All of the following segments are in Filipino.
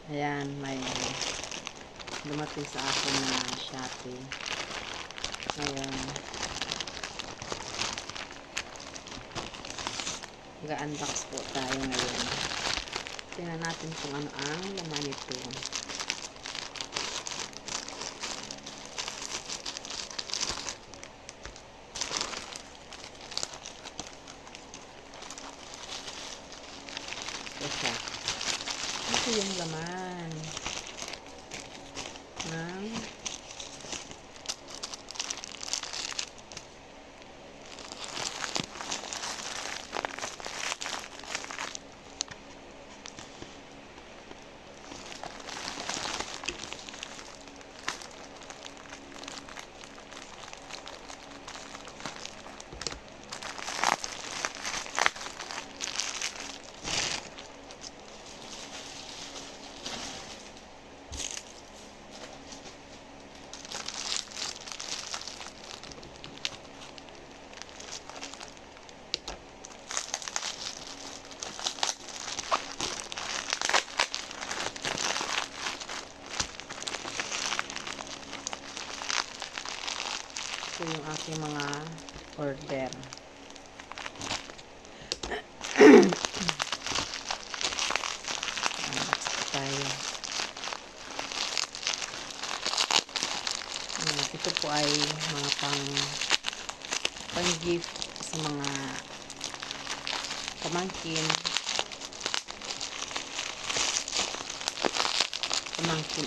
Ayan, may dumating sa akin na Shopee. Ngayon, mag-unbox po tayo ngayon. Tingnan natin kung ano ang laman nito. Ito yung laman ng ito yung aking mga order. Tayo. Ito po ay mga pang gift sa mga pamangkin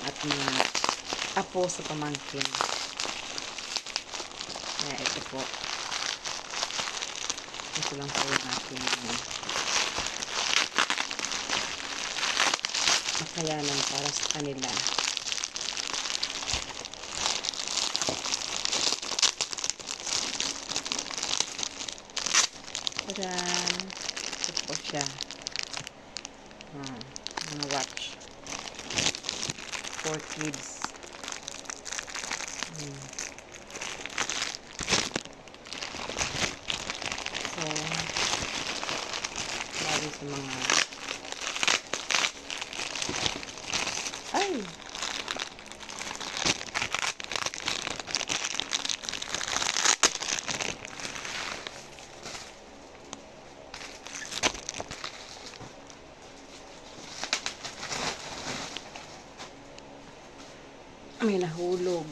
at mga apo sa pamangkin. Kaya ito po. Ito lang po yung aking makayanan para sa kanila. Tadan! Ito po siya. Mga watch. For kids. So, lagi sa mga may nahulog.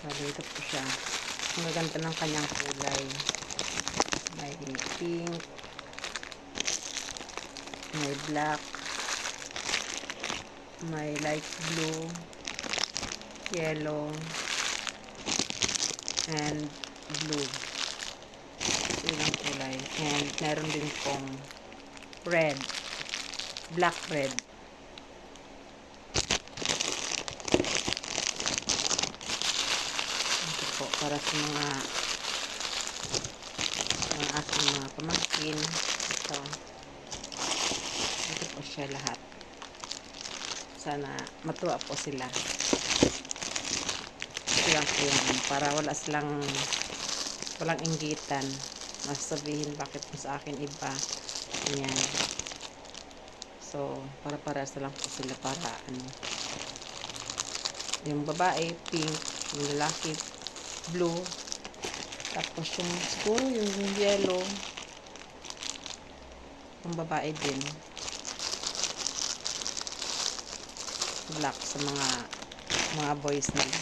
Sabi, ito po siya. Ang gaganda ng kanyang kulay. May pink, may black, may light blue, yellow, and blue. Ito yung kulay. And meron din pong red, black red. Para sa mga aking mga pamangkin. Ito po siya lahat. Sana matuwa po sila. Ito lang po yun. Para walang inggitan. Masasabihin bakit po sa akin iba. Ayan. So, para lang po sila para yung babae, pink. Yung lalaki, blue. Tapos yung siguro yung yellow, yung babae din, black sa mga boys nila.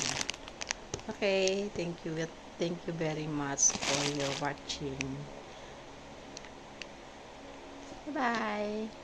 Okay, thank you very much for your watching. Bye.